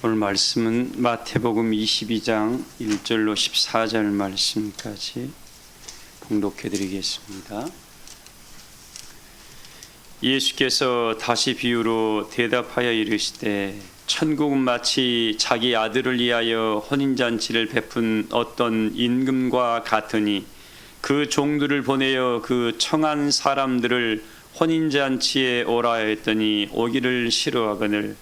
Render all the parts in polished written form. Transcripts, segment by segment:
오늘 말씀은 마태복음 22장 1절로 14절 말씀까지 봉독해 드리겠습니다. 예수께서 다시 비유로 대답하여 이르시되 천국은 마치 자기 아들을 위하여 혼인잔치를 베푼 어떤 임금과 같으니 그 종들을 보내어 그 청한 사람들을 혼인잔치에 오라 했더니 오기를 싫어하거늘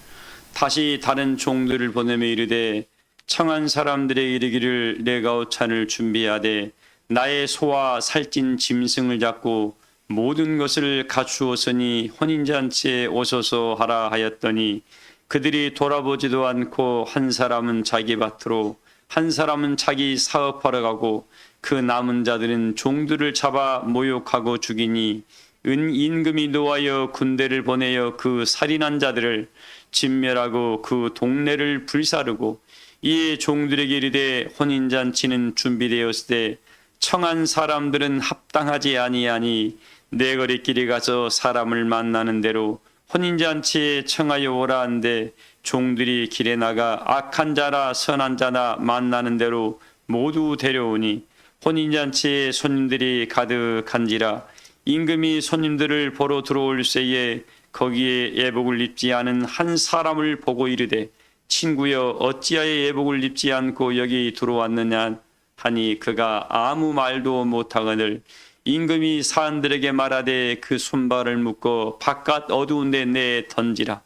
다시 다른 종들을 보내며 이르되 청한 사람들의 이르기를 내가 옷찬을 준비하되 나의 소와 살찐 짐승을 잡고 모든 것을 갖추었으니 혼인잔치에 오소서 하라 하였더니 그들이 돌아보지도 않고 한 사람은 자기 밭으로 한 사람은 자기 사업하러 가고 그 남은 자들은 종들을 잡아 모욕하고 죽이니 임금이 노하여 군대를 보내어 그 살인한 자들을 진멸하고 그 동네를 불사르고 이에 종들에게 이르되 혼인잔치는 준비되었으되 청한 사람들은 합당하지 아니하니 내 거리끼리 가서 사람을 만나는 대로 혼인잔치에 청하여 오라 한데 종들이 길에 나가 악한 자나 선한 자나 만나는 대로 모두 데려오니 혼인잔치에 손님들이 가득한지라 임금이 손님들을 보러 들어올 새에 거기에 예복을 입지 않은 한 사람을 보고 이르되 친구여 어찌하여 예복을 입지 않고 여기 들어왔느냐 하니 그가 아무 말도 못하거늘 임금이 사람들에게 말하되 그 손발을 묶어 바깥 어두운 데 내 던지라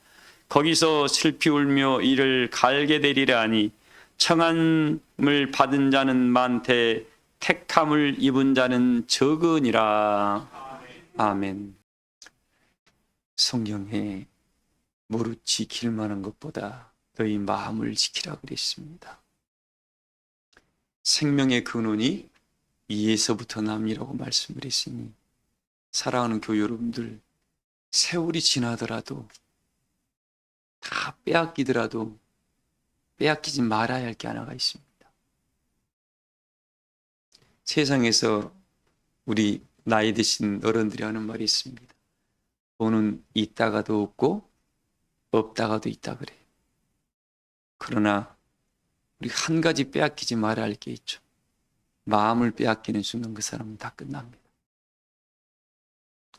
거기서 슬피 울며 이를 갈게 되리라 하니 청함을 받은 자는 많되 택함을 입은 자는 적으니라. 아멘. 성경에 무릇 지킬 만한 것보다 너희 마음을 지키라 그랬습니다. 생명의 근원이 이에서부터 남이라고 말씀을 했으니 사랑하는 교회 여러분들, 세월이 지나더라도 다 빼앗기더라도 빼앗기지 말아야 할 게 하나가 있습니다. 세상에서 우리 나이 드신 어른들이 하는 말이 있습니다. 돈은 있다가도 없고 없다가도 있다 그래요. 그러나 우리 한 가지 빼앗기지 말아야 할 게 있죠. 마음을 빼앗기는 순간 그 사람은 다 끝납니다.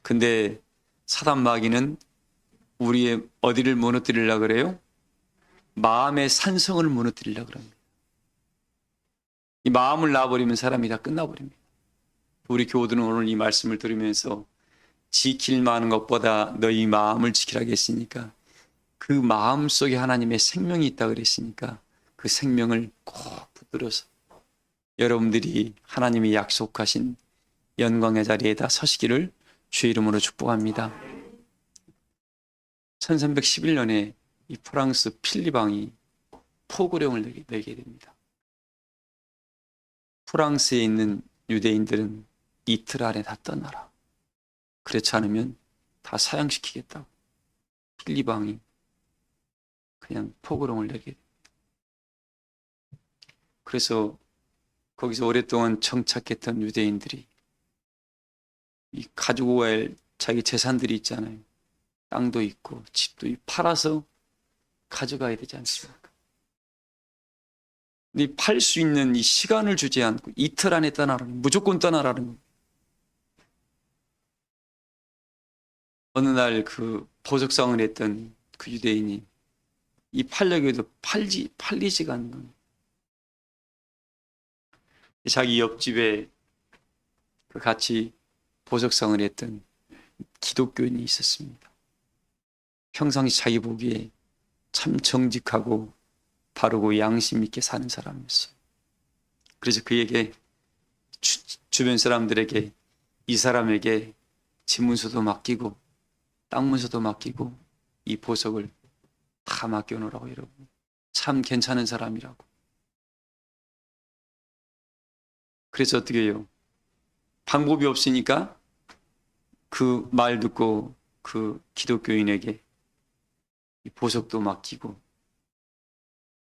근데 사단 마귀는 우리의 어디를 무너뜨리려고 그래요? 마음의 산성을 무너뜨리려고 합니다. 이 마음을 놔버리면 사람이 다 끝나버립니다. 우리 교우들은 오늘 이 말씀을 들으면서 지킬 만한 것보다 너희 마음을 지키라 했으니까 그 마음 속에 하나님의 생명이 있다 그랬으니까 그 생명을 꼭 붙들어서 여러분들이 하나님이 약속하신 영광의 자리에다 서시기를 주의 이름으로 축복합니다. 1311년에 이 프랑스 필립 왕이 포고령을 내게 됩니다. 프랑스에 있는 유대인들은 이틀 안에 다 떠나라. 그렇지 않으면 다 사형시키겠다고 필립 왕이 그냥 포고령을 내게 됩니다. 그래서 거기서 오랫동안 정착했던 유대인들이 이 가지고 갈 자기 재산들이 있잖아요. 땅도 있고 집도 있고 팔아서 가져가야 되지 않습니까? 근데 팔 수 있는 이 시간을 주지 않고 이틀 안에 떠나라는, 무조건 떠나라는 겁니다. 어느 날 그 보석상을 했던 그 유대인이 이 팔려고 해도 팔리지가 않는 겁니다. 자기 옆집에 그 같이 보석상을 했던 기독교인이 있었습니다. 평상시 자기 보기에 참 정직하고 바르고 양심 있게 사는 사람이었어요. 그래서 그에게 주변 사람들에게 이 사람에게 집 문서도 맡기고 땅 문서도 맡기고 이 보석을 다 맡겨놓으라고 여러분. 참 괜찮은 사람이라고. 그래서 어떻게 해요? 방법이 없으니까 그 말 듣고 그 기독교인에게 이 보석도 맡기고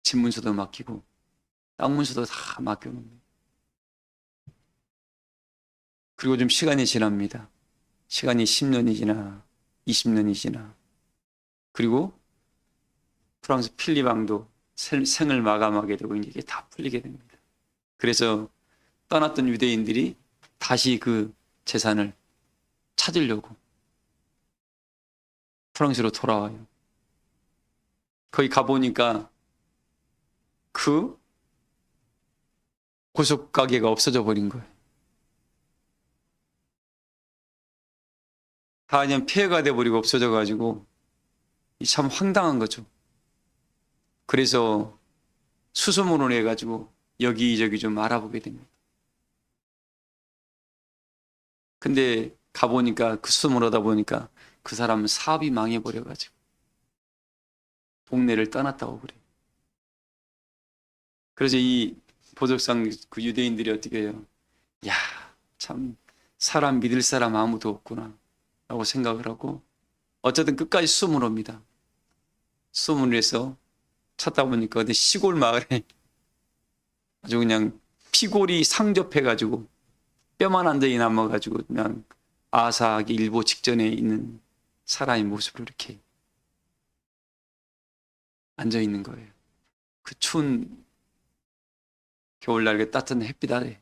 집 문서도 맡기고 땅 문서도 다 맡겨놓습니다. 그리고 좀 시간이 지납니다. 시간이 10년이 지나 20년이 지나 그리고 프랑스 필립 왕도 생을 마감하게 되고 이제 이게 다 풀리게 됩니다. 그래서 떠났던 유대인들이 다시 그 재산을 찾으려고 프랑스로 돌아와요. 거기 가보니까 그 고속 가게가 없어져 버린 거예요. 다 그냥 폐허가 돼버리고 없어져 가지고 참 황당한 거죠. 그래서 수소문을 해가지고 여기저기 좀 알아보게 됩니다. 근데 가보니까 그 수소문 하다 보니까 그 사람은 사업이 망해버려가지고 동네를 떠났다고 그래요. 그래서 이 보석상 그 유대인들이 어떻게 해요? 야, 참 사람 믿을 사람 아무도 없구나 라고 생각을 하고 어쨌든 끝까지 수소문을 합니다. 수소문을 해서 찾다 보니까 어디 시골 마을에 아주 그냥 피골이 상접해가지고 뼈만 완전히 남아가지고 그냥 아사하기 일보 직전에 있는 사람의 모습으로 이렇게 앉아 있는 거예요. 그 추운 겨울날 그 따뜻한 햇빛 아래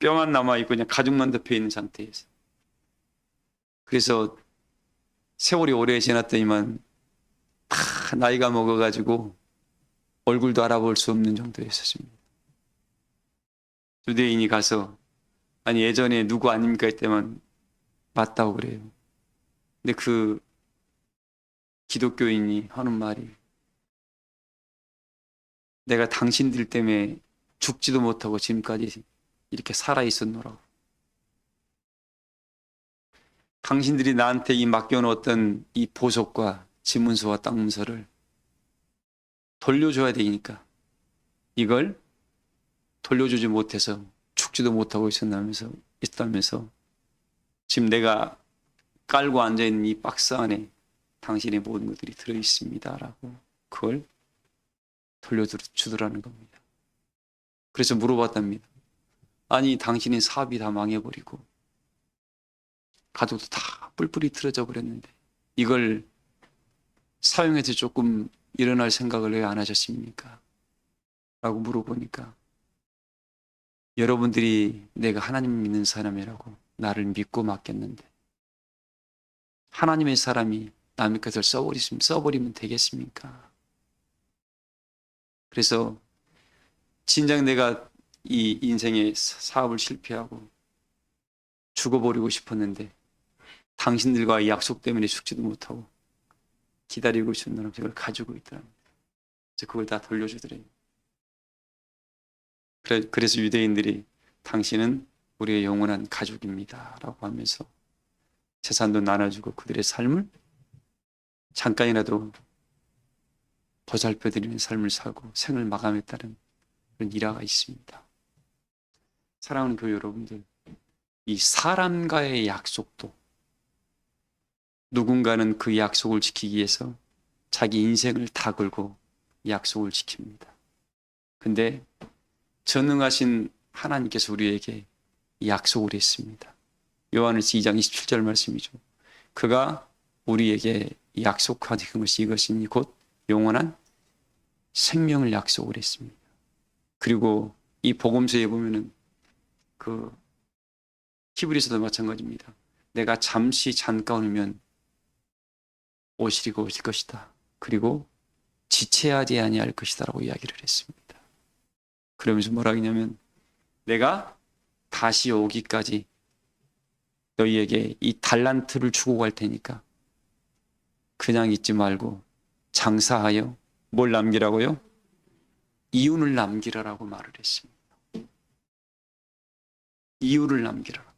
뼈만 남아있고 그냥 가죽만 덮여 있는 상태에서. 그래서 세월이 오래 지났더니만 다 나이가 먹어가지고 얼굴도 알아볼 수 없는 정도였습니다. 유대인이 가서 아니 예전에 누구 아닙니까 했더만 맞다고 그래요. 근데 그 기독교인이 하는 말이 내가 당신들 때문에 죽지도 못하고 지금까지 이렇게 살아있었노라고. 당신들이 나한테 이 맡겨놓았던 이 보석과 지문서와 땅문서를 돌려줘야 되니까 이걸 돌려주지 못해서 죽지도 못하고 있었다면서 지금 내가 깔고 앉아있는 이 박스 안에 당신의 모든 것들이 들어있습니다 라고 그걸 돌려주더라는 겁니다. 그래서 물어봤답니다. 아니 당신의 사업이 다 망해버리고 가족도 다 뿔뿔이 틀어져 버렸는데 이걸 사용해서 조금 일어날 생각을 왜 안 하셨습니까? 라고 물어보니까 여러분들이 내가 하나님 믿는 사람이라고 나를 믿고 맡겼는데 하나님의 사람이 남의 것을 써버리면 되겠습니까? 그래서 진작 내가 이 인생의 사업을 실패하고 죽어버리고 싶었는데 당신들과의 약속 때문에 죽지도 못하고 기다리고 있었는 사람 그걸 가지고 있더랍니다. 그래서 그걸 다 돌려주더래요. 그래서 유대인들이 당신은 우리의 영원한 가족입니다 라고 하면서 재산도 나눠주고 그들의 삶을 잠깐이라도 보살펴드리는 삶을 살고 생을 마감했다는 그런 일화가 있습니다. 사랑하는 교회 여러분들, 이 사람과의 약속도 누군가는 그 약속을 지키기 위해서 자기 인생을 다 걸고 약속을 지킵니다. 근데 전능하신 하나님께서 우리에게 약속을 했습니다. 요한일서 2장 27절 말씀이죠. 그가 우리에게 약속하신 것이 이것이니 곧 영원한 생명을 약속을 했습니다. 그리고 이 복음서에 보면은 그 히브리서도 마찬가지입니다. 내가 잠시 잠깐이면 오시리고 오실 것이다. 그리고 지체하지 아니할 것이다라고 이야기를 했습니다. 그러면서 뭐라 하냐면 내가 다시 오기까지 너희에게 이 달란트를 주고 갈 테니까 그냥 있지 말고 장사하여 뭘 남기라고요? 이윤을 남기라라고 말을 했습니다. 이윤을 남기라.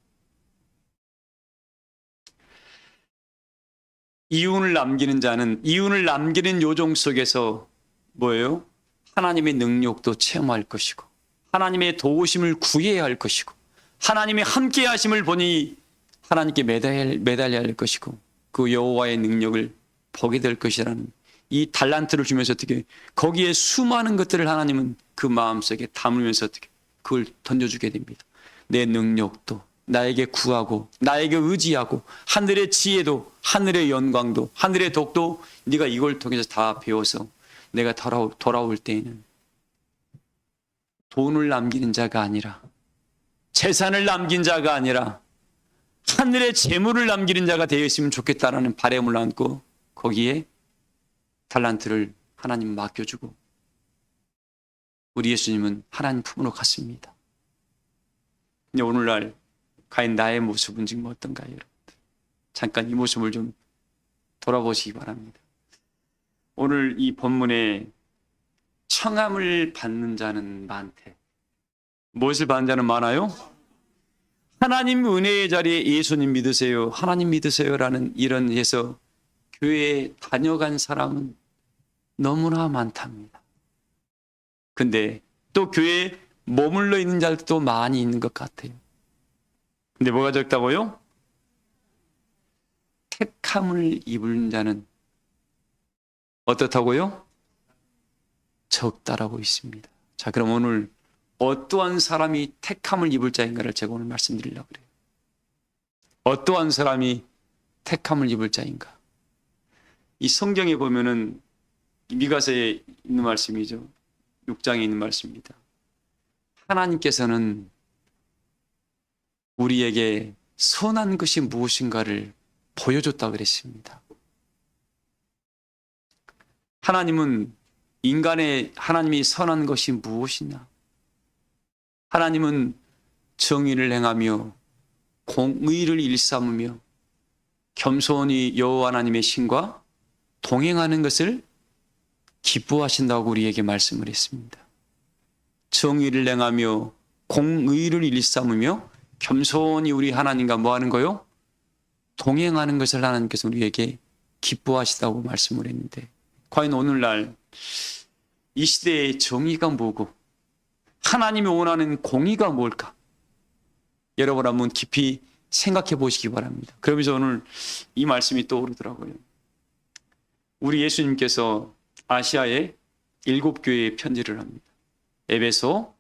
이윤을 남기는 자는 이윤을 남기는 요정 속에서 뭐예요? 하나님의 능력도 체험할 것이고 하나님의 도우심을 구해야 할 것이고 하나님의 함께 하심을 보니 하나님께 매달려야 할 것이고 그 여호와의 능력을 보게 될 것이라는 이 달란트를 주면서 어떻게 거기에 수많은 것들을 하나님은 그 마음속에 담으면서 어떻게 그걸 던져주게 됩니다. 내 능력도 나에게 구하고 나에게 의지하고 하늘의 지혜도 하늘의 영광도 하늘의 덕도 네가 이걸 통해서 다 배워서 내가 돌아올 때에는 돈을 남기는 자가 아니라, 재산을 남긴 자가 아니라 하늘의 재물을 남기는 자가 되어 있으면 좋겠다라는 바람을 안고 거기에 달란트를 하나님 맡겨주고 우리 예수님은 하나님 품으로 갔습니다. 근데 오늘날 과연 나의 모습은 지금 어떤가요, 여러분? 잠깐 이 모습을 좀 돌아보시기 바랍니다. 오늘 이 본문에 청함을 받는 자는 많대. 무엇을 받는 자는 많아요? 하나님 은혜의 자리에 예수님 믿으세요, 하나님 믿으세요라는 이런 해서 교회에 다녀간 사람은 너무나 많답니다. 근데 또 교회에 머물러 있는 자들도 많이 있는 것 같아요. 근데 뭐가 적다고요? 택함을 입은 자는 어떻다고요? 적다라고 있습니다. 자, 그럼 오늘 어떠한 사람이 택함을 입을 자인가를 제가 오늘 말씀드리려고 그래요. 어떠한 사람이 택함을 입을 자인가? 이 성경에 보면은 미가서에 있는 말씀이죠. 6장에 있는 말씀입니다. 하나님께서는 우리에게 선한 것이 무엇인가를 보여줬다 그랬습니다. 하나님은 하나님이 선한 것이 무엇이냐? 하나님은 정의를 행하며 공의를 일삼으며 겸손히 여호와 하나님의 신과 동행하는 것을 기뻐하신다고 우리에게 말씀을 했습니다. 정의를 행하며 공의를 일삼으며 겸손히 우리 하나님과 뭐 하는 거요? 동행하는 것을 하나님께서 우리에게 기뻐하시다고 말씀을 했는데, 과연 오늘날 이 시대의 정의가 뭐고 하나님이 원하는 공의가 뭘까? 여러분 한번 깊이 생각해 보시기 바랍니다. 그러면서 오늘 이 말씀이 떠오르더라고요. 우리 예수님께서 아시아의 7교회에 편지를 합니다. 에베소,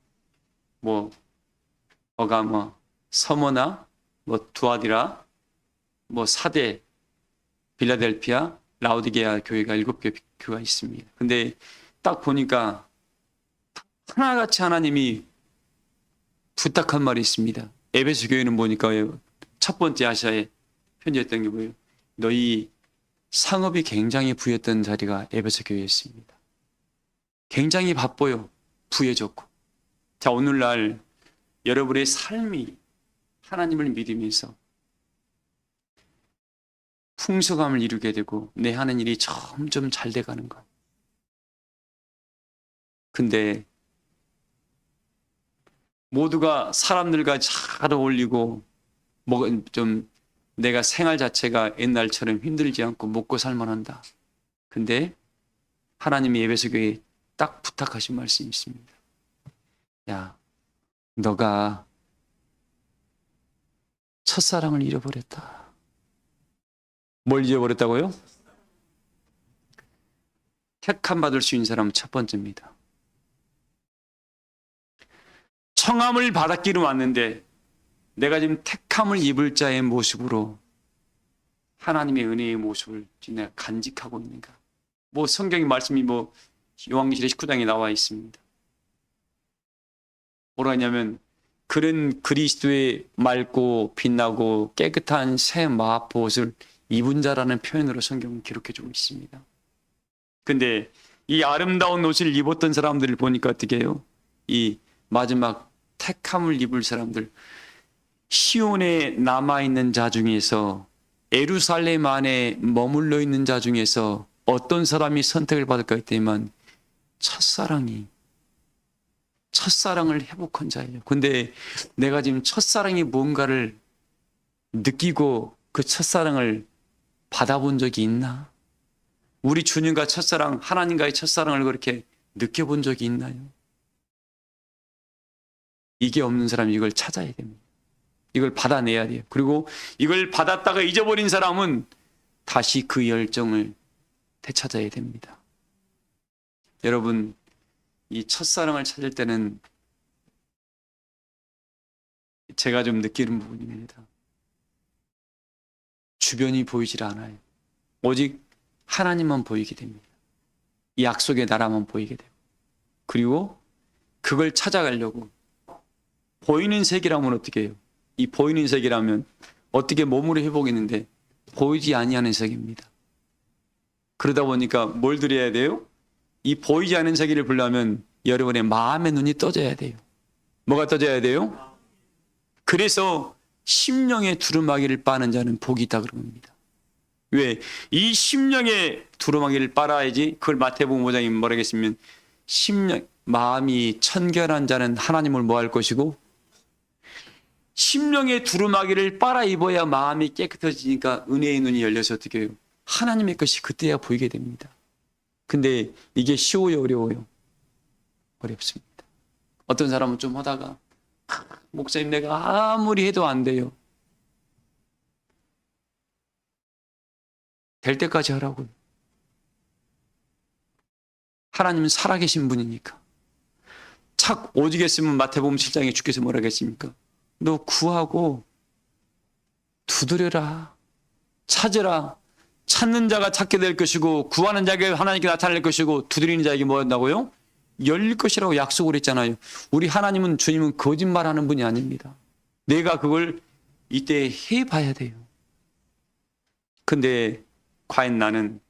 버가모, 서머나, 두아디라, 사대, 빌라델피아, 라오디게아 교회가 7교회가 있습니다. 근데 딱 보니까 하나같이 하나님이 부탁한 말이 있습니다. 에베소 교회는 보니까 첫 번째 아시아에 편지했던 게 뭐예요? 너희 상업이 굉장히 부였던 자리가 에베소 교회였습니다. 굉장히 바빠요. 부해졌고. 자, 오늘날 여러분의 삶이 하나님을 믿으면서 풍성함을 이루게 되고 내 하는 일이 점점 잘 돼가는 것. 근데 모두가 사람들과 잘 어울리고 좀 내가 생활 자체가 옛날처럼 힘들지 않고 먹고 살만한다. 근데 하나님이 에베소 교회에 딱 부탁하신 말씀이 있습니다. 야, 너가 첫사랑을 잃어버렸다. 뭘 잃어버렸다고요? 택함 받을 수 있는 사람은 첫 번째입니다. 청함을 받았기로 왔는데 내가 지금 택함을 입을 자의 모습으로 하나님의 은혜의 모습을 지금 내가 간직하고 있는가? 성경의 말씀이 요한계시록 19장에 나와 있습니다. 뭐라 하냐면 그런 그리스도의 맑고 빛나고 깨끗한 새 마포옷을 입은 자라는 표현으로 성경은 기록해주고 있습니다. 근데 이 아름다운 옷을 입었던 사람들을 보니까 어떻게 해요? 이 마지막 택함을 입을 사람들, 시온에 남아있는 자 중에서 예루살렘 안에 머물러 있는 자 중에서 어떤 사람이 선택을 받을까 했더니만 첫사랑을 회복한 자예요. 근데 내가 지금 첫사랑이 뭔가를 느끼고 그 첫사랑을 받아본 적이 있나? 우리 주님과 첫사랑, 하나님과의 첫사랑을 그렇게 느껴본 적이 있나요? 이게 없는 사람이 이걸 찾아야 됩니다. 이걸 받아내야 돼요. 그리고 이걸 받았다가 잊어버린 사람은 다시 그 열정을 되찾아야 됩니다. 여러분, 이 첫사랑을 찾을 때는 제가 좀 느끼는 부분입니다. 주변이 보이질 않아요. 오직 하나님만 보이게 됩니다. 이 약속의 나라만 보이게 되고, 그리고 그걸 찾아가려고 보이는 세계라면 어떻게 해요? 이 보이는 세계라면 어떻게 몸으로 회복했는데 보이지 아니하는 세계입니다. 그러다 보니까 뭘 드려야 돼요? 이 보이지 않는 세계를 보려면 여러분의 마음의 눈이 떠져야 돼요. 뭐가 떠져야 돼요? 그래서 심령의 두루마기를 빠는 자는 복이 있다 그런 겁니다. 왜? 이 심령의 두루마기를 빨아야지. 그걸 마태복음 5장에 뭐라 했으면 심령, 마음이 청결한 자는 하나님을 뭐 할 것이고, 심령의 두루마기를 빨아 입어야 마음이 깨끗해지니까 은혜의 눈이 열려서 어떻게 해요? 하나님의 것이 그때야 보이게 됩니다. 근데 이게 쉬워요, 어려워요? 어렵습니다. 어떤 사람은 좀 하다가 목사님 내가 아무리 해도 안 돼요. 될 때까지 하라고요. 하나님은 살아계신 분이니까. 착 오지겠으면 마태복음 7장에 주께서 뭐라 하겠습니까? 너 구하고 두드려라. 찾으라. 찾는 자가 찾게 될 것이고 구하는 자에게 하나님께 나타날 것이고 두드리는 자에게 뭐 한다고요? 열릴 것이라고 약속을 했잖아요. 우리 하나님은 주님은 거짓말하는 분이 아닙니다. 내가 그걸 이때 해봐야 돼요. 근데 과연 나는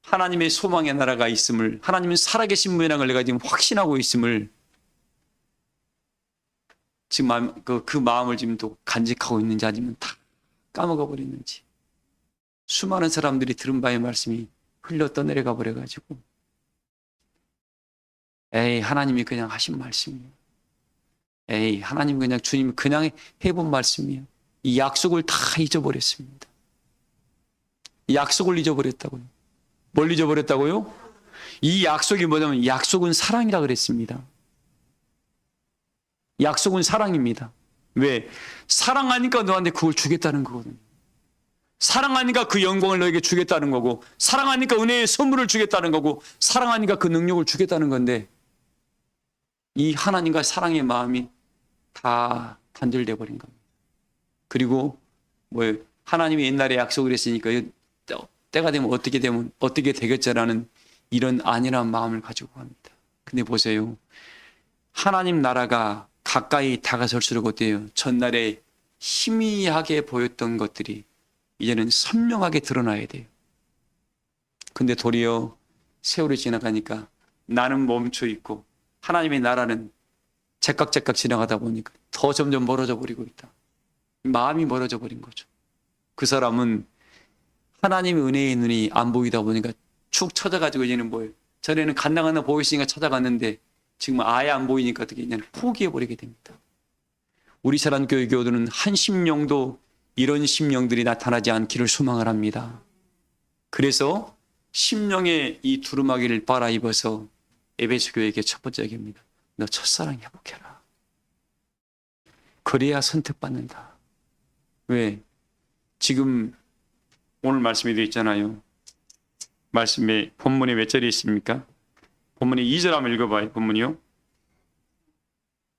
하나님의 소망의 나라가 있음을, 하나님은 살아계신 분이라는 걸 내가 지금 확신하고 있음을 지금 그 마음을 지금 또 간직하고 있는지 아니면 다 까먹어 버렸는지. 수많은 사람들이 들은 바의 말씀이 흘러 떠내려가 버려가지고 에이 하나님이 그냥 하신 말씀이에요. 에이 하나님 그냥 주님이 그냥 해본 말씀이에요. 이 약속을 다 잊어버렸습니다. 이 약속을 잊어버렸다고요. 뭘 잊어버렸다고요? 이 약속이 뭐냐면 약속은 사랑이라 그랬습니다. 약속은 사랑입니다. 왜? 사랑하니까 너한테 그걸 주겠다는 거거든요. 사랑하니까 그 영광을 너에게 주겠다는 거고, 사랑하니까 은혜의 선물을 주겠다는 거고, 사랑하니까 그 능력을 주겠다는 건데, 이 하나님과 사랑의 마음이 다 단절돼 버린 겁니다. 그리고 하나님이 옛날에 약속을 했으니까 때가 되면 어떻게 되겠자라는 이런 안일한 마음을 가지고 갑니다. 근데 보세요. 하나님 나라가 가까이 다가설수록 어때요? 전날에 희미하게 보였던 것들이 이제는 선명하게 드러나야 돼요. 근데 도리어 세월이 지나가니까 나는 멈춰 있고 하나님의 나라는 제깍제깍 지나가다 보니까 더 점점 멀어져 버리고 있다. 마음이 멀어져 버린 거죠. 그 사람은 하나님의 은혜의 눈이 안 보이다 보니까 축 찾아가지고 이제는 뭐예요? 전에는 간당간당 보였으니까 찾아갔는데 지금 아예 안 보이니까 어떻게 그냥 포기해버리게 됩니다. 우리 사랑교회 교우들은 한 심령도 이런 심령들이 나타나지 않기를 소망을 합니다. 그래서 심령의 이 두루마기를 빨아 입어서 에베소 교회에게 첫 번째 얘기입니다. 너 첫사랑 회복해라. 그래야 선택받는다. 왜? 지금 오늘 말씀에 되어 있잖아요. 말씀에 본문에 몇 절이 있습니까? 본문에 2절 한번 읽어봐요. 본문이요.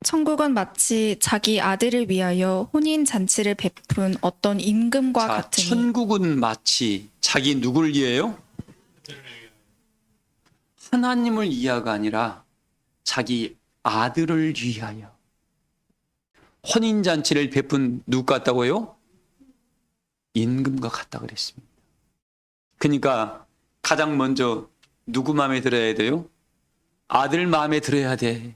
천국은 마치 자기 아들을 위하여 혼인 잔치를 베푼 어떤 임금과 같으니. 천국은 마치 자기 누구를 위해요? 하나님을 위하가 아니라 자기 아들을 위하여 혼인 잔치를 베푼 누구 같다고요? 임금과 같다 그랬습니다. 그러니까 가장 먼저 누구 마음에 들어야 돼요? 아들 마음에 들어야 돼.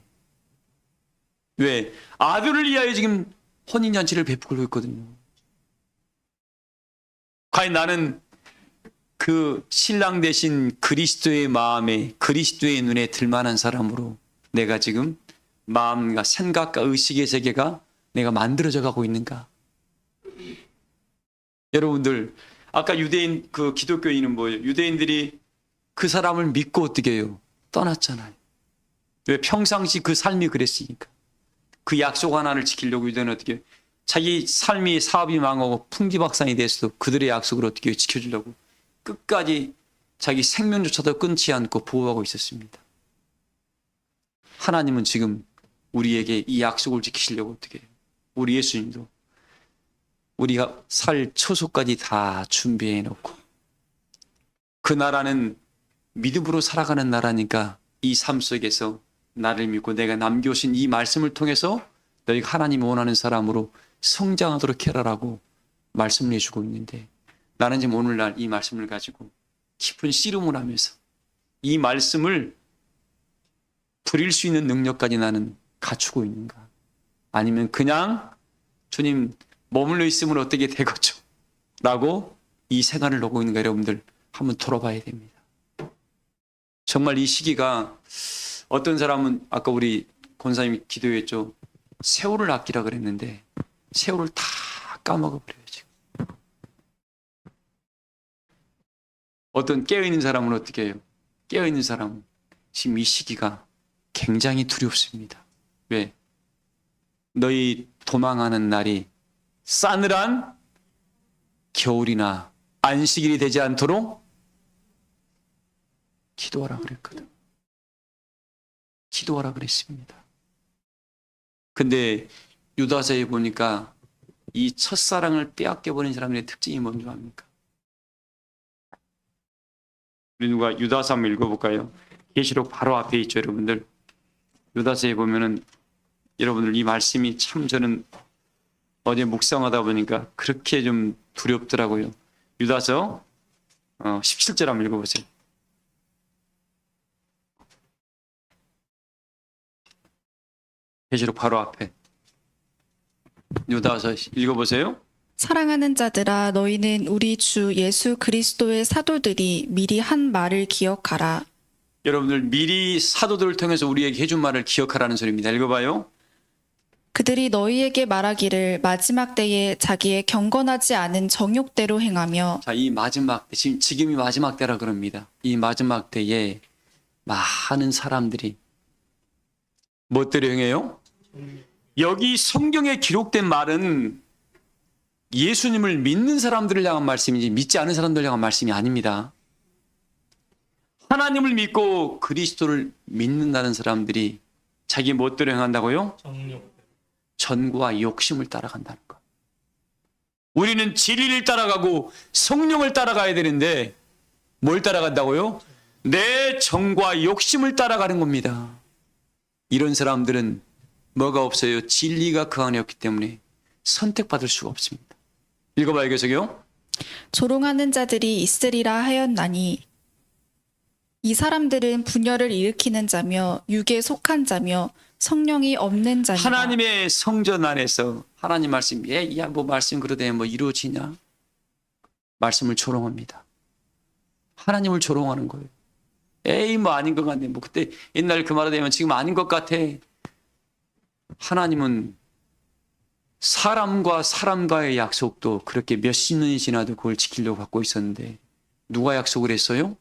왜? 아들을 위하여 지금 혼인잔치를 베풀고 있거든요. 과연 나는 그 신랑 대신 그리스도의 마음에, 그리스도의 눈에 들만한 사람으로 내가 지금 마음과 생각과 의식의 세계가 내가 만들어져 가고 있는가? 여러분들, 아까 유대인, 그 기독교인은 뭐예요? 유대인들이 그 사람을 믿고 어떻게 해요? 떠났잖아요. 왜? 평상시 그 삶이 그랬으니까. 그 약속 하나를 지키려고 유대인은 어떻게 해요? 자기 삶이 사업이 망하고 풍기박산이 됐어도 그들의 약속을 어떻게 해요? 지켜주려고 끝까지 자기 생명조차도 끊지 않고 보호하고 있었습니다. 하나님은 지금 우리에게 이 약속을 지키시려고 어떻게 해요? 우리 예수님도 우리가 살 처소까지 다 준비해 놓고 그 나라는 믿음으로 살아가는 나라니까 이 삶 속에서 나를 믿고 내가 남겨오신 이 말씀을 통해서 너희가 하나님이 원하는 사람으로 성장하도록 해라라고 말씀을 해주고 있는데, 나는 지금 오늘날 이 말씀을 가지고 깊은 씨름을 하면서 이 말씀을 부릴 수 있는 능력까지 나는 갖추고 있는가? 아니면 그냥 주님 머물러 있으면 어떻게 되겠죠? 라고 이 생활을 놓고 있는가? 여러분들 한번 돌아봐야 됩니다. 정말 이 시기가, 어떤 사람은 아까 우리 권사님이 기도했죠. 세월을 아끼라 그랬는데 세월을 다 까먹어버려요 지금. 어떤 깨어있는 사람은 어떻게 해요? 깨어있는 사람은 지금 이 시기가 굉장히 두렵습니다. 왜? 너희 도망하는 날이 싸늘한 겨울이나 안식일이 되지 않도록 기도하라 그랬거든. 기도하라 그랬습니다. 근데 유다서에 보니까 이 첫사랑을 빼앗겨버린 사람들의 특징이 뭔지 압니까? 우리 누가 유다서 한번 읽어볼까요? 계시록 바로 앞에 있죠, 여러분들. 유다서에 보면은 여러분들 이 말씀이 참 저는 어제 묵상하다 보니까 그렇게 좀 두렵더라고요. 유다서 17절 한번 읽어보세요. 계시록 바로 앞에 유다서 읽어보세요. 사랑하는 자들아, 너희는 우리 주 예수 그리스도의 사도들이 미리 한 말을 기억하라. 여러분들 미리 사도들을 통해서 우리에게 해준 말을 기억하라는 소리입니다. 읽어봐요. 그들이 너희에게 말하기를 마지막 때에 자기의 경건하지 않은 정욕대로 행하며. 자, 이 마지막 때, 지금이 마지막 때라 그럽니다. 이 마지막 때에 많은 사람들이 뭐대로 행해요? 여기 성경에 기록된 말은 예수님을 믿는 사람들을 향한 말씀이지 믿지 않은 사람들을 향한 말씀이 아닙니다. 하나님을 믿고 그리스도를 믿는다는 사람들이 자기 멋대로 행한다고요? 전과 욕심을 따라간다는 것. 우리는 진리를 따라가고 성령을 따라가야 되는데 뭘 따라간다고요? 내 정과 욕심을 따라가는 겁니다. 이런 사람들은 뭐가 없어요? 진리가 그 안에 없기 때문에 선택받을 수가 없습니다. 읽어봐요, 계속요. 조롱하는 자들이 있으리라 하였나니 이 사람들은 분열을 일으키는 자며 육에 속한 자며 성령이 없는 자니라. 하나님의 성전 안에서 하나님 말씀, 뭐 말씀 그러되 뭐 이루어지냐? 말씀을 조롱합니다. 하나님을 조롱하는 거예요. 뭐 아닌 것 같네. 뭐 그때 옛날 그 말을 되면 지금 아닌 것 같아. 하나님은 사람과 사람과의 약속도 그렇게 몇십 년이 지나도 그걸 지키려고 갖고 있었는데 누가 약속을 했어요?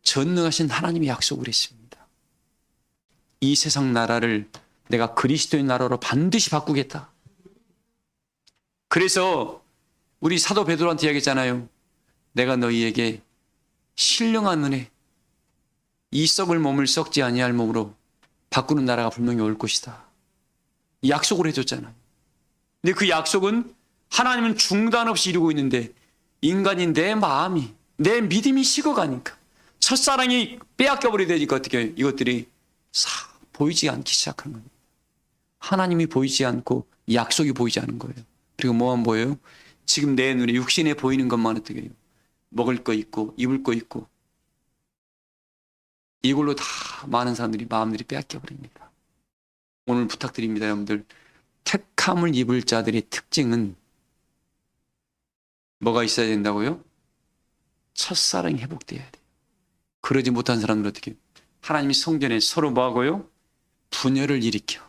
전능하신 하나님이 약속을 했습니다. 이 세상 나라를 내가 그리스도의 나라로 반드시 바꾸겠다. 그래서 우리 사도 베드로한테 이야기했잖아요. 내가 너희에게 신령한 은혜, 이 썩을 몸을 썩지 아니할 몸으로 바꾸는 나라가 분명히 올 것이다. 약속을 해줬잖아요. 근데 그 약속은 하나님은 중단 없이 이루고 있는데 인간인 내 마음이, 내 믿음이 식어가니까, 첫사랑이 빼앗겨버리니까 어떻게 해요? 이것들이 싹 보이지 않기 시작한 겁니다. 하나님이 보이지 않고 약속이 보이지 않은 거예요. 그리고 뭐만 보여요? 지금 내 눈에 육신에 보이는 것만 어떻게 해요? 먹을 거 있고 입을 거 있고, 이걸로 다 많은 사람들이 마음들이 빼앗겨버립니다. 오늘 부탁드립니다, 여러분들. 택함을 입을 자들의 특징은 뭐가 있어야 된다고요? 첫사랑이 회복돼야 돼요. 그러지 못한 사람들 어떻게 해요? 하나님이 성전에 서로 뭐하고요? 분열을 일으켜.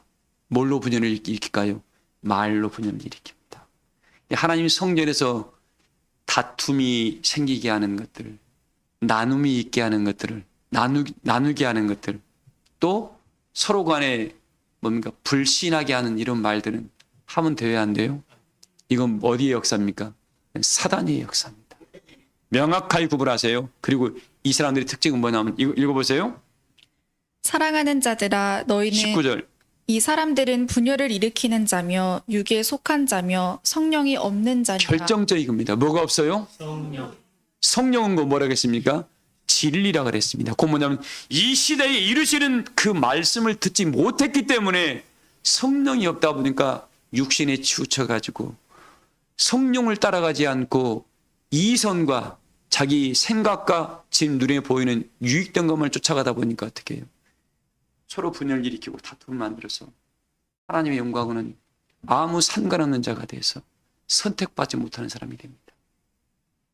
뭘로 분열을 일으킬까요? 말로 분열을 일으킵니다. 하나님이 성전에서 다툼이 생기게 하는 것들, 나눔이 있게 하는 것들을 나누게 하는 것들, 또 서로 간에 뭔가 불신하게 하는 이런 말들은 하면 돼야 안 돼요? 이건 어디의 역사입니까? 사단의 역사입니다. 명확하게 구분하세요. 그리고 이 사람들의 특징은 뭐냐면 읽어보세요. 사랑하는 자들아, 너희는 19절. 이 사람들은 분열을 일으키는 자며 육에 속한 자며 성령이 없는 자니라. 결정적인 겁니다. 뭐가 없어요? 성령은 뭐라고 했습니까? 진리라 그랬습니다. 그건 뭐냐면 이 시대에 이루시는 그 말씀을 듣지 못했기 때문에 성령이 없다 보니까 육신에 치우쳐가지고 성령을 따라가지 않고 이성과 자기 생각과 지금 눈에 보이는 유익된 것만 쫓아가다 보니까 어떻게 해요? 서로 분열을 일으키고 다툼을 만들어서 하나님의 영광은 아무 상관없는 자가 돼서 선택받지 못하는 사람이 됩니다.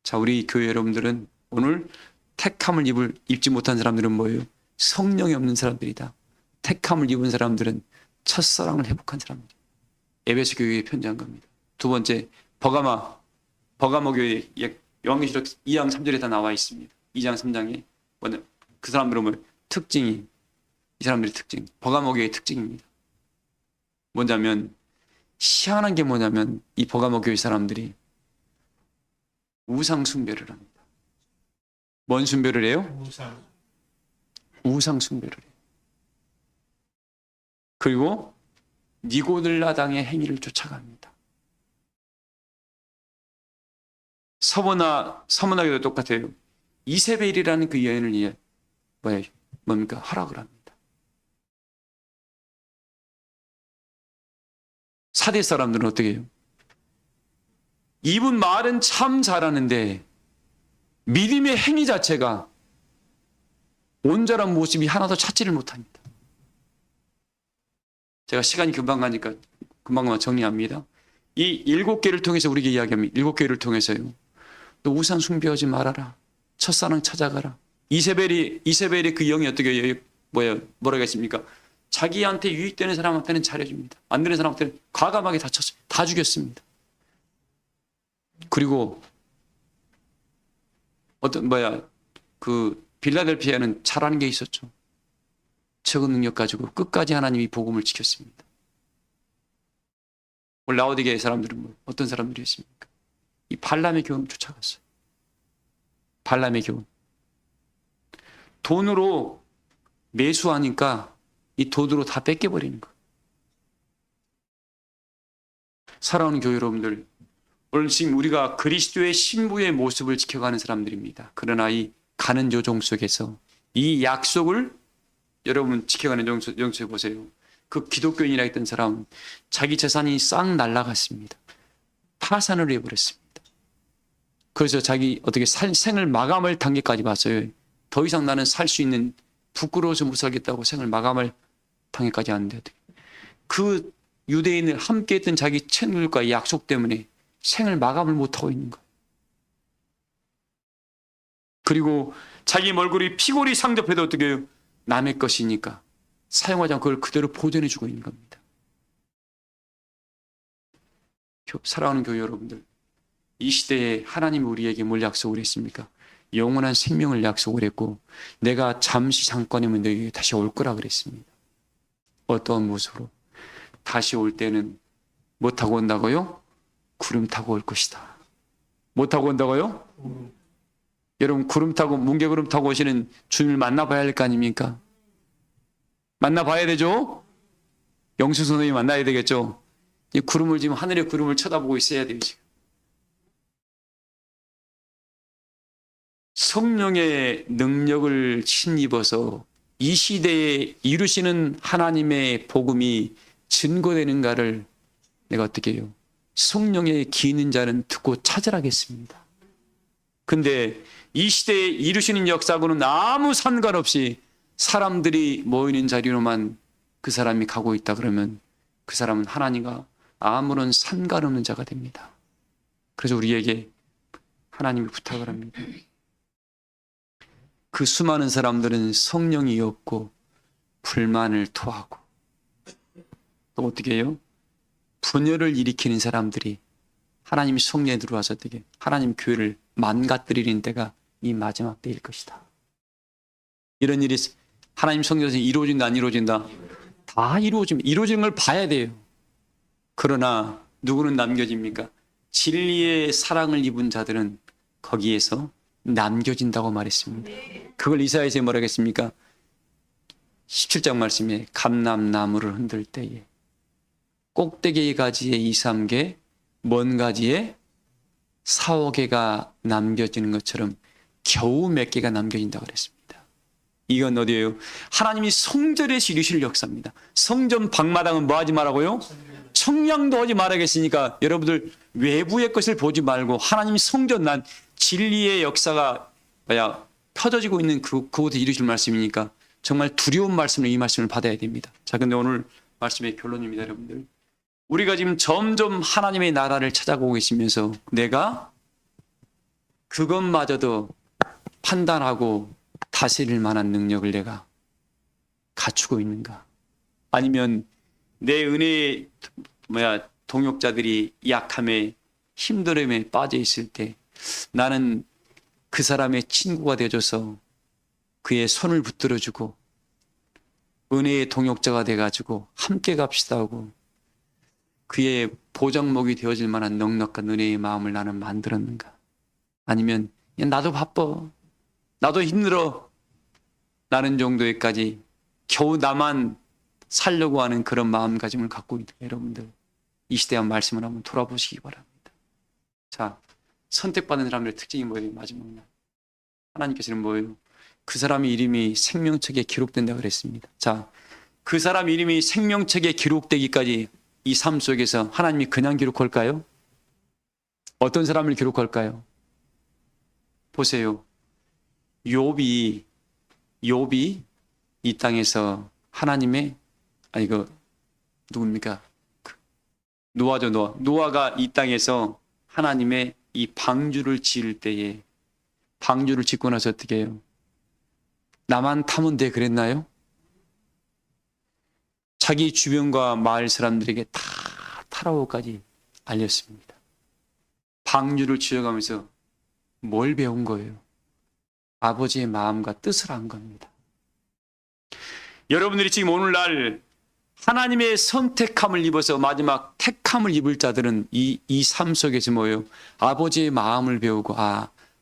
자, 우리 교회 여러분들은 오늘 택함을 입지 못한 사람들은 뭐예요? 성령이 없는 사람들이다. 택함을 입은 사람들은 첫사랑을 회복한 사람들. 에베소 교회에 편지한 겁니다. 두 번째, 버가모 교회 요한계시록 2장 3절에 다 나와 있습니다. 2장 3장에 그 사람들은 뭐 특징이 이 사람들의 특징, 버가모 교회의 특징입니다. 뭐냐면 희한한 게 뭐냐면 이 버가모 교회 사람들이 우상 숭배를 합니다. 뭔 숭배를 해요? 우상 숭배를 해요. 그리고 니고들라당의 행위를 쫓아갑니다. 서문화계도 똑같아요. 이세벨이라는 그 여인을 뭡니까? 허락을 합니다. 사대 사람들은 어떻게 해요? 이분 말은 참 잘하는데 믿음의 행위 자체가 온전한 모습이 하나도 찾지를 못합니다. 제가 시간이 금방 가니까 금방 정리합니다. 이 7개를 통해서 우리에게 이야기합니다. 7개를 통해서요. 너 우상 숭배하지 말아라. 첫사랑 찾아가라. 이세벨이 그 영이 어떻게 뭐라고 했습니까? 자기한테 유익되는 사람한테는 잘해줍니다. 안 되는 사람한테는 과감하게 다 죽였습니다. 그리고 그 빌라델피아는 잘하는 게 있었죠. 적은 능력 가지고 끝까지 하나님이 복음을 지켰습니다. 오늘 라오디게의 사람들은 어떤 사람들이었습니까? 이 발람의 교훈을 쫓아갔어요. 발람의 교훈. 돈으로 매수하니까 이 돈으로 다 뺏겨버리는 거예요. 사랑하는 교회 여러분들, 오늘 지금 우리가 그리스도의 신부의 모습을 지켜가는 사람들입니다. 그러나 이 가는 조정 속에서 이 약속을 여러분 지켜가는 영속에 보세요. 그 기독교인이라 했던 사람 자기 재산이 싹 날라갔습니다. 파산을 해버렸습니다. 그래서 자기 어떻게 생을 마감할 단계까지 봤어요. 더 이상 나는 살 수 있는 부끄러워서 못 살겠다고 생을 마감할 단계까지 왔는데 그 유대인을 함께 했던 자기 친구들과의 약속 때문에 생을 마감을 못하고 있는 거예요. 그리고 자기 얼굴이 피골이 상접해도 어떻게 해요? 남의 것이니까 사용하지 않고 그걸 그대로 보존해 주고 있는 겁니다. 사랑하는 교회 여러분들, 이 시대에 하나님이 우리에게 뭘 약속을 했습니까? 영원한 생명을 약속을 했고 내가 잠시 잠깐이면 너희에게 다시 올 거라 그랬습니다. 어떠한 모습으로? 다시 올 때는 뭐 타고 온다고요? 구름 타고 올 것이다. 뭐 타고 온다고요? 여러분 구름 타고 뭉게구름 타고 오시는 주님을 만나봐야 할 거 아닙니까? 만나봐야 되죠? 영수 선생님이 만나야 되겠죠? 이 구름을 지금 하늘의 구름을 쳐다보고 있어야 돼요. 지금. 성령의 능력을 힘입어서 이 시대에 이루시는 하나님의 복음이 증거되는가를 내가 어떻게 해요? 성령의 기는 자는 듣고 찾으라겠습니다. 근데 이 시대에 이루시는 역사하고는 아무 상관없이 사람들이 모이는 자리로만 그 사람이 가고 있다 그러면 그 사람은 하나님과 아무런 상관없는 자가 됩니다. 그래서 우리에게 하나님이 부탁을 합니다. 그 수많은 사람들은 성령이 없고 불만을 토하고 또 어떻게 해요? 분열을 일으키는 사람들이 하나님이 성령에 들어와서 어떻게 하나님 교회를 망가뜨리는 때가 이 마지막 때일 것이다. 이런 일이 하나님 성령에서 이루어진다 안 이루어진다? 다 이루어집니다. 이루어지는 걸 봐야 돼요. 그러나 누구는 남겨집니까? 진리의 사랑을 입은 자들은 거기에서 남겨진다고 말했습니다. 그걸 이사야에서 뭐라고 했습니까? 17장 말씀에 감람나무를 흔들 때에 꼭대기의 가지에 2, 3개, 먼 가지에 4, 5개가 남겨지는 것처럼 겨우 몇 개가 남겨진다고 그랬습니다. 이건 어디예요? 하나님이 성전에서 이루실 역사입니다. 성전 방마당은 뭐 하지 말라고요? 청량도 하지 말아야겠으니까 여러분들 외부의 것을 보지 말고 하나님이 성전, 난 진리의 역사가 펴져지고 있는 그곳에 이루실 말씀이니까 정말 두려운 말씀을, 이 말씀을 받아야 됩니다. 자, 근데 오늘 말씀의 결론입니다, 여러분들. 우리가 지금 점점 하나님의 나라를 찾아가고 계시면서 내가 그것마저도 판단하고 다스릴 만한 능력을 내가 갖추고 있는가? 아니면 내 은혜의 동역자들이 약함에 힘들음에 빠져 있을 때 나는 그 사람의 친구가 되어줘서 그의 손을 붙들어주고 은혜의 동역자가 돼가지고 함께 갑시다 하고 그의 보장목이 되어질 만한 넉넉한 은혜의 마음을 나는 만들었는가? 아니면 나도 바빠, 나도 힘들어, 라는 정도에까지 겨우 나만 살려고 하는 그런 마음가짐을 갖고 있는 여러분들, 이 시대의 말씀을 한번 돌아보시기 바랍니다. 자, 선택받은 사람들의 특징이 뭐예요? 마지막 날 하나님께서는 뭐예요? 그 사람의 이름이 생명책에 기록된다고 그랬습니다. 자, 그 사람 이름이 생명책에 기록되기까지 이 삶 속에서 하나님이 그냥 기록할까요? 어떤 사람을 기록할까요? 보세요. 욥이 이 땅에서 하나님의, 누굽니까? 노아죠, 노아. 노아가 이 땅에서 하나님의 이 방주를 지을 때에 방주를 짓고 나서 어떻게 해요? 나만 타면 돼 그랬나요? 자기 주변과 마을 사람들에게 다 타라고까지 알렸습니다. 방주를 지어가면서 뭘 배운 거예요? 아버지의 마음과 뜻을 안 겁니다. 여러분들이 지금 오늘날 하나님의 선택함을 입어서 마지막 택함을 입을 자들은 이 삶 속에서 뭐예요? 아버지의 마음을 배우고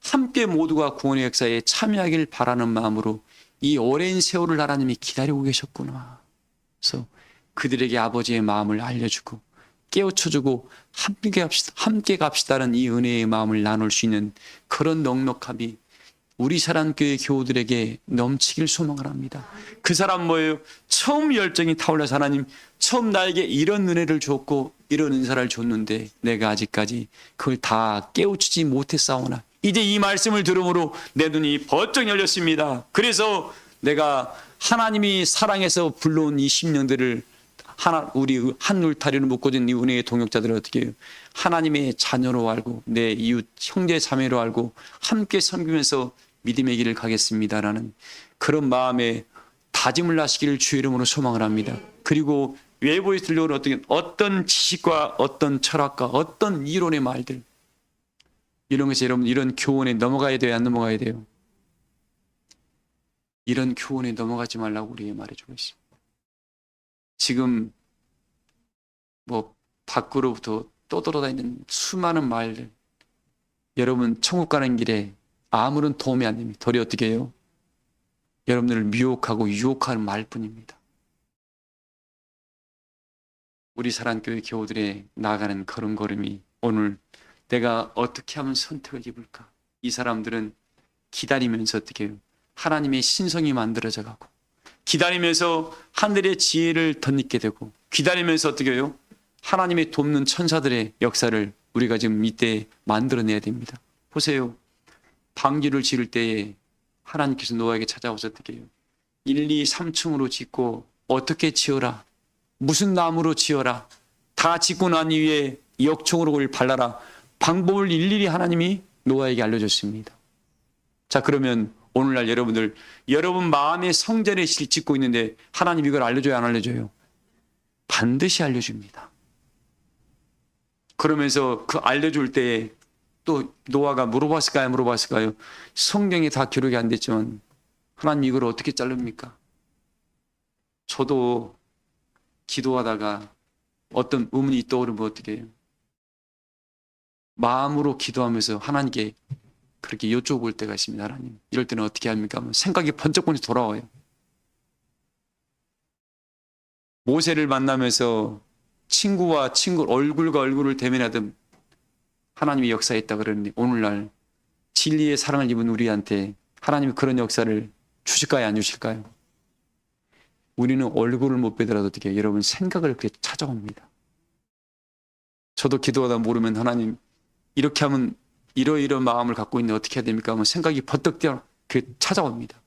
함께 모두가 구원의 역사에 참여하길 바라는 마음으로 이 오랜 세월을 하나님이 기다리고 계셨구나. 그래서 그들에게 아버지의 마음을 알려주고 깨우쳐주고 함께 갑시다는 이 은혜의 마음을 나눌 수 있는 그런 넉넉함이 우리 사랑교회 교우들에게 넘치길 소망을 합니다. 그 사람 뭐예요? 처음 열정이 타올라서 하나님 처음 나에게 이런 은혜를 줬고 이런 은사를 줬는데 내가 아직까지 그걸 다 깨우치지 못했사오나 이제 이 말씀을 들음으로 내 눈이 번쩍 열렸습니다. 그래서 내가 하나님이 사랑해서 불러온 이 심령들을 우리 한 울타리로 묶어진 이 은혜의 동역자들을 어떻게 해요? 하나님의 자녀로 알고 내 이웃 형제 자매로 알고 함께 섬기면서 믿음의 길을 가겠습니다라는 그런 마음에 다짐을 하시기를 주의 이름으로 소망을 합니다. 그리고 외부에 들려오는 어떤 지식과 어떤 철학과 어떤 이론의 말들, 이런 것이 여러분 이런 교훈에 넘어가야 돼요? 안 넘어가야 돼요? 이런 교훈에 넘어가지 말라고 우리에게 말해주고 있습니다. 지금 밖으로부터 떠돌아다니는 수많은 말들, 여러분 천국 가는 길에 아무런 도움이 안 됩니다. 도리 어떻게 해요? 여러분들을 미혹하고 유혹하는 말뿐입니다. 우리 사랑교회 교우들의 나아가는 걸음걸음이 오늘 내가 어떻게 하면 선택을 입을까? 이 사람들은 기다리면서 어떻게 해요? 하나님의 신성이 만들어져 가고 기다리면서 하늘의 지혜를 덧입게 되고 기다리면서 어떻게 해요? 하나님의 돕는 천사들의 역사를 우리가 지금 이때 만들어내야 됩니다. 보세요. 방주를 지을 때에 하나님께서 노아에게 찾아와서 어떻게 해요? 1, 2, 3층으로 짓고 어떻게 지어라? 무슨 나무로 지어라? 다 짓고 난 이후에 역청으로 그걸 발라라. 방법을 일일이 하나님이 노아에게 알려줬습니다. 자, 그러면 오늘날 여러분들, 여러분 마음의 성전에 짓고 있는데 하나님 이걸 알려줘요, 안 알려줘요? 반드시 알려줍니다. 그러면서 그 알려줄 때에 또 노아가 물어봤을까요? 성경에 다 기록이 안 됐지만 하나님 이걸 어떻게 자릅니까? 저도 기도하다가 어떤 의문이 떠오르면 어떻게 해요? 마음으로 기도하면서 하나님께 그렇게 여쭤볼 때가 있습니다. 하나님 이럴 때는 어떻게 합니까? 생각이 번쩍 돌아와요. 모세를 만나면서 친구와 친구 얼굴과 얼굴을 대면하던 하나님의 역사에 있다 그러는데 오늘날 진리의 사랑을 입은 우리한테 하나님이 그런 역사를 주실까요, 안 주실까요? 우리는 얼굴을 못 뵈더라도 어떻게 해요? 여러분 생각을 그렇게 찾아옵니다. 저도 기도하다 모르면 하나님 이렇게 하면 이러이러 마음을 갖고 있는데 어떻게 해야 됩니까? 하면 생각이 버뜩 뛰어 찾아옵니다.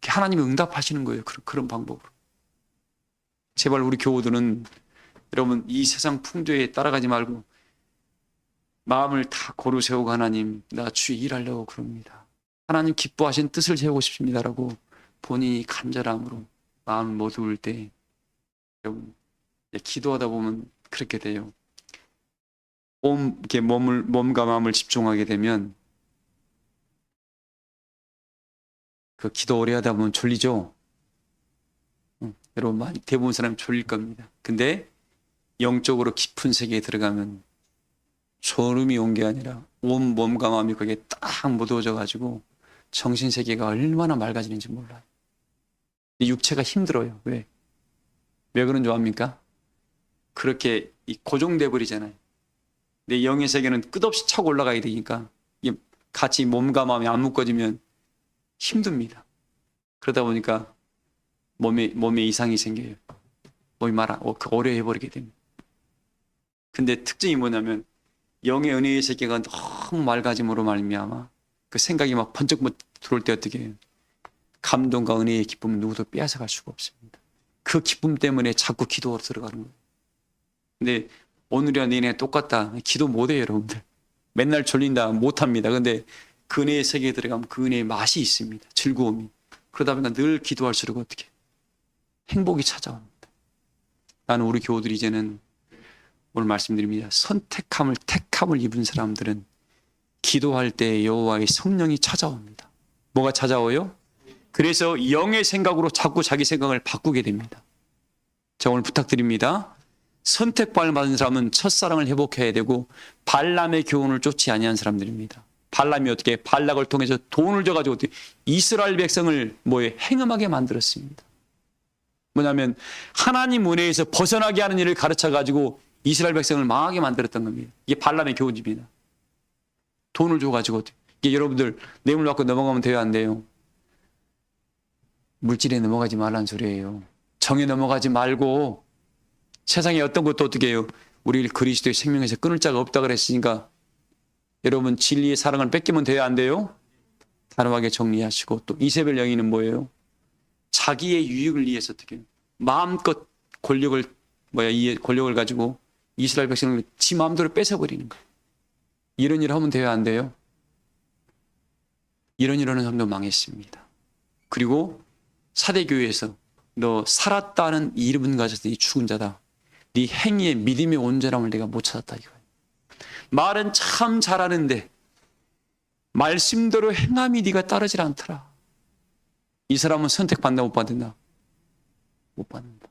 하나님이 응답하시는 거예요. 그런 방법으로. 제발 우리 교우들은 여러분 이 세상 풍조에 따라가지 말고 마음을 다 고루 세우고 하나님 나 주의 일하려고 그럽니다. 하나님 기뻐하신 뜻을 세우고 싶습니다라고 본인이 간절함으로 마음을 모두올 때 여러분 기도하다 보면 그렇게 돼요. 이렇게 몸과 마음을 집중하게 되면 그 기도 오래 하다 보면 졸리죠. 여러분 대부분 사람이 졸릴 겁니다. 근데 영적으로 깊은 세계에 들어가면 졸음이 온 게 아니라 온 몸과 마음이 거기에 딱 묻어져 가지고 정신 세계가 얼마나 맑아지는지 몰라요. 육체가 힘들어요. 왜 그런 줄 압니까? 그렇게 고정돼 버리잖아요. 내 영의 세계는 끝없이 차고 올라가야 되니까 같이 몸과 마음이 안 묶어지면 힘듭니다. 그러다 보니까 몸에 이상이 생겨요. 몸이 오래 해버리게 됩니다. 근데 특징이 뭐냐면 영의 은혜의 세계가 너무 맑아짐으로 말미암아 그 생각이 막 번쩍 들어올 때 어떻게 해요? 감동과 은혜의 기쁨은 누구도 빼앗아갈 수가 없습니다. 그 기쁨 때문에 자꾸 기도로 들어가는 거예요. 근데 오늘이나 내일이나 똑같다. 기도 못해요, 여러분들. 맨날 졸린다, 못합니다. 근데 그 은혜의 세계에 들어가면 그 은혜의 맛이 있습니다. 즐거움이. 그러다 보니까 늘 기도할수록 어떻게 행복이 찾아옵니다. 나는 우리 교우들이 이제는 오늘 말씀드립니다. 택함을 입은 사람들은 기도할 때 여호와의 성령이 찾아옵니다. 뭐가 찾아와요? 그래서 영의 생각으로 자꾸 자기 생각을 바꾸게 됩니다. 자, 오늘 부탁드립니다. 선택받은 사람은 첫사랑을 회복해야 되고 발람의 교훈을 쫓지 아니한 사람들입니다. 발람이 어떻게 발락을 통해서 돈을 줘가지고 어떻게 이스라엘 백성을 행음하게 만들었습니다. 뭐냐면 하나님 은혜에서 벗어나게 하는 일을 가르쳐가지고 이스라엘 백성을 망하게 만들었던 겁니다. 이게 발람의 교훈입니다. 돈을 줘가지고 이게 여러분들 뇌물 받고 넘어가면 돼요, 안 돼요? 물질에 넘어가지 말라는 소리예요. 정에 넘어가지 말고 세상에 어떤 것도 어떻게 해요? 우리 그리스도의 생명에서 끊을 자가 없다 그랬으니까 여러분 진리의 사랑을 뺏기면 돼요, 안 돼요? 단호하게 정리하시고 또 이세벨 여인은 뭐예요? 자기의 유익을 위해서 어떻게 해요? 마음껏 권력을 가지고 이스라엘 백성을 지 마음대로 뺏어버리는 거예요. 이런 일을 하면 돼요, 안 돼요? 이런 일을 하는 사람도 망했습니다. 그리고 사대교회에서 너 살았다는 이름은 가졌더니 죽은 자다. 네 행위의 믿음의 온전함을 내가 못 찾았다 이거예요. 말은 참 잘하는데 말씀대로 행함이 네가 따르질 않더라. 이 사람은 선택받나 못 받는다? 못 받는다.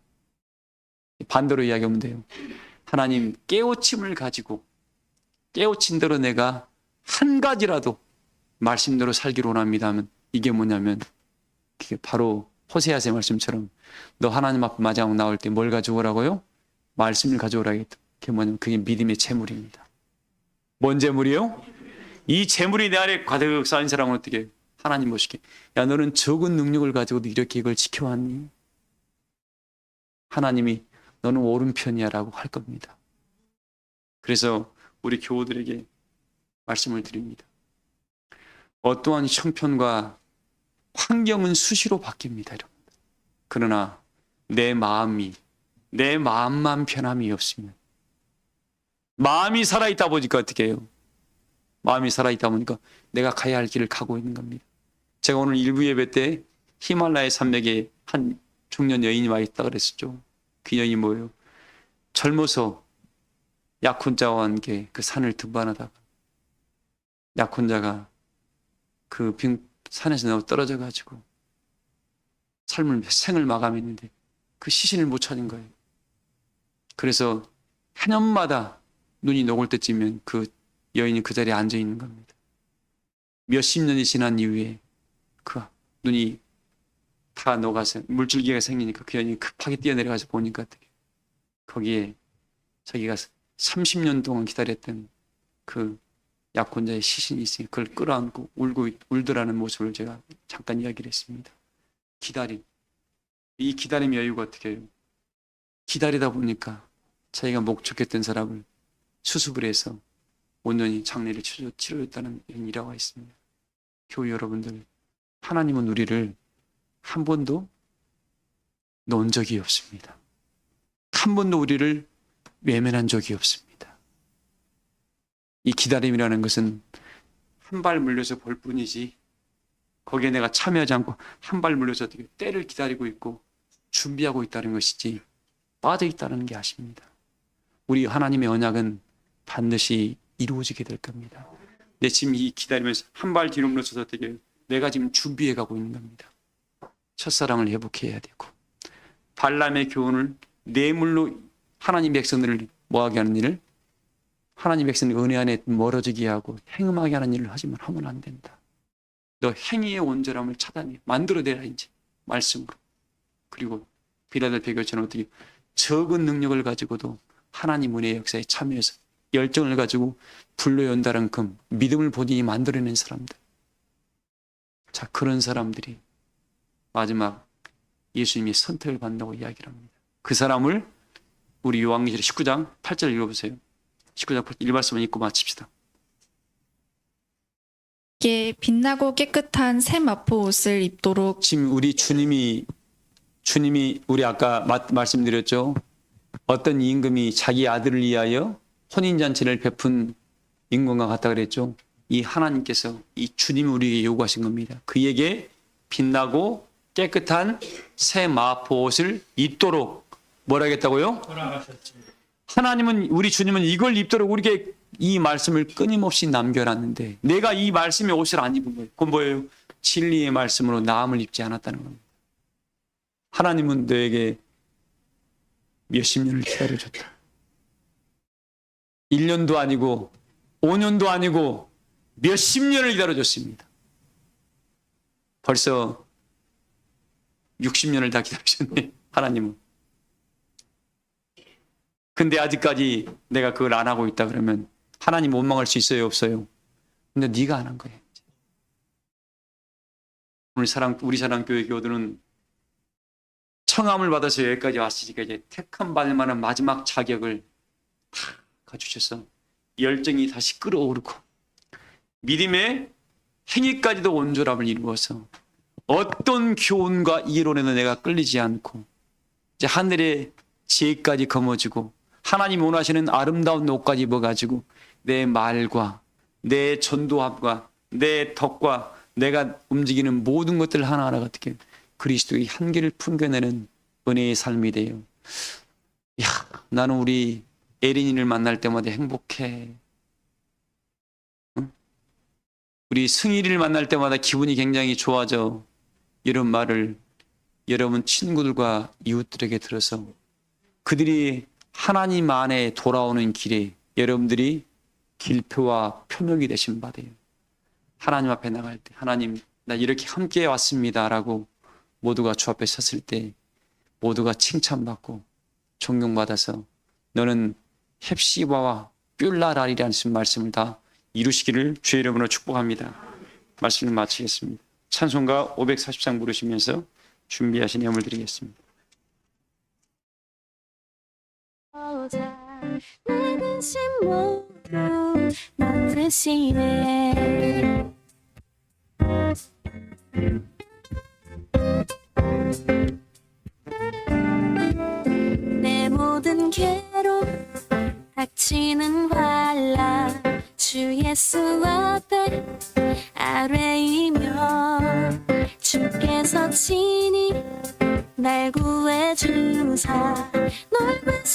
반대로 이야기하면 돼요. 하나님 깨우침을 가지고 깨우친 대로 내가 한 가지라도 말씀대로 살기로 원합니다 하면 이게 뭐냐면 그게 바로 호세아서의 말씀처럼 너 하나님 앞에 마지막 나올 때 뭘 가져오라고요? 말씀을 가져오라겠다. 그게 뭐냐면 그게 믿음의 재물입니다. 뭔 재물이요? 이 재물이 내 안에 가득 쌓인 사람은 어떻게 해요? 하나님 보시게 야 너는 적은 능력을 가지고도 이렇게 이걸 지켜왔니? 하나님이 너는 오른편이야 라고 할 겁니다. 그래서 우리 교우들에게 말씀을 드립니다. 어떠한 형편과 환경은 수시로 바뀝니다. 여러분. 그러나 내 마음만 변함이 없으면 마음이 살아있다 보니까 어떻게 해요? 마음이 살아있다 보니까 내가 가야 할 길을 가고 있는 겁니다. 제가 오늘 일부 예배 때 히말라야 산맥에 한 중년 여인이 와 있다 그랬었죠. 그 여인이 뭐예요? 젊어서 약혼자와 함께 그 산을 등반하다가 약혼자가 그 산에서 너무 떨어져 가지고 생을 마감했는데 그 시신을 못 찾은 거예요. 그래서 해년마다 눈이 녹을 때쯤이면 그 여인이 그 자리에 앉아 있는 겁니다. 몇십 년이 지난 이후에 그 눈이 다 녹아서 물줄기가 생기니까 그 여인이 급하게 뛰어내려가서 보니까 거기에 자기가 30년 동안 기다렸던 그 약혼자의 시신이 있으니 그걸 끌어안고 울더라는 모습을 제가 잠깐 이야기를 했습니다. 기다림. 이 기다림의 여유가 어떻게 해요? 기다리다 보니까 자기가 목적했던 사람을 수습을 해서 온전히 장례를 치러줬다는 이런 일화가 있습니다. 교회 여러분들, 하나님은 우리를 한 번도 놓은 적이 없습니다. 한 번도 우리를 외면한 적이 없습니다. 이 기다림이라는 것은 한 발 물려서 볼 뿐이지 거기에 내가 참여하지 않고 한 발 물려서 때를 기다리고 있고 준비하고 있다는 것이지 빠져 있다는 게 아십니다. 우리 하나님의 언약은 반드시 이루어지게 될 겁니다. 내 지금 이 기다리면서 한 발 뒤로 물러서서 어떻게 내가 지금 준비해 가고 있는 겁니다. 첫사랑을 회복해야 되고 발람의 교훈을 뇌물로 하나님 백성들을 뭐하게 하는 일을 하나님 백성들 은혜 안에 멀어지게 하고 행음하게 하는 일을 하면 안 된다. 너 행위의 온전함을 차단해 만들어내라 이제 말씀으로. 그리고 빌라델피아 교회는 어떻게 적은 능력을 가지고도 하나님 은혜의 역사에 참여해서 열정을 가지고 불러연다는 그 믿음을 본인이 만들어낸 사람들. 자, 그런 사람들이 마지막 예수님이 선택을 받는다고 이야기를 합니다. 그 사람을 우리 요한계시록 19장 8절 읽어보세요. 19장 8절 1말씀만 읽고 마칩시다. 이게 빛나고 깨끗한 새 마포 옷을 입도록 지금 우리 주님이 우리 아까 말씀드렸죠. 어떤 임금이 자기 아들을 위하여 혼인잔치를 베푼 임금과 같다 그랬죠. 이 하나님께서 이 주님이 우리에게 요구하신 겁니다. 그에게 빛나고 깨끗한 새 마포 옷을 입도록 뭐라 하겠다고요? 하나님은 우리 주님은 이걸 입도록 우리에게 이 말씀을 끊임없이 남겨놨는데 내가 이 말씀의 옷을 안 입은 거예요. 그건 뭐예요? 진리의 말씀으로 나음을 입지 않았다는 겁니다. 하나님은 너에게 몇십 년을 기다려줬다. 1년도 아니고 5년도 아니고 몇십 년을 기다려줬습니다. 벌써 60년을 다 기다리셨네, 하나님은. 근데 아직까지 내가 그걸 안 하고 있다 그러면 하나님 원망할 수 있어요, 없어요? 근데 네가 안 한 거예요. 우리 사랑교회 교우들은 청함을 받아서 여기까지 왔으니까 이제 택함 받을 만한 마지막 자격을 다 갖추셔서 열정이 다시 끌어오르고 믿음의 행위까지도 온전함을 이루어서 어떤 교훈과 이론에도 내가 끌리지 않고 이제 하늘의 지혜까지 거머쥐고 하나님 원하시는 아름다운 옷까지 입어가지고 내 말과 내 전도함과 내 덕과 내가 움직이는 모든 것들 하나하나가 어떻게 그리스도의 한계를 풍겨내는 은혜의 삶이 돼요. 야, 나는 우리 에린이를 만날 때마다 행복해. 응? 우리 승일이를 만날 때마다 기분이 굉장히 좋아져. 이런 말을 여러분 친구들과 이웃들에게 들어서 그들이 하나님 안에 돌아오는 길에 여러분들이 길표와 표명이 되신 바 돼요. 하나님 앞에 나갈 때 하나님 나 이렇게 함께 왔습니다라고 모두가 주 앞에 섰을 때 모두가 칭찬받고 존경받아서 너는 헵시바와 뷸라라리라는 말씀을 다 이루시기를 주의 이름으로 축복합니다. 말씀을 마치겠습니다. 찬송가 543 부르시면서 준비하신 예물 드리겠습니다. 내 근심 모두 맡으시네. 내 모든 괴로움 닥치는 환난 주 예수 앞에 아뢰이며 주께서 친히 날 구해주사 넓은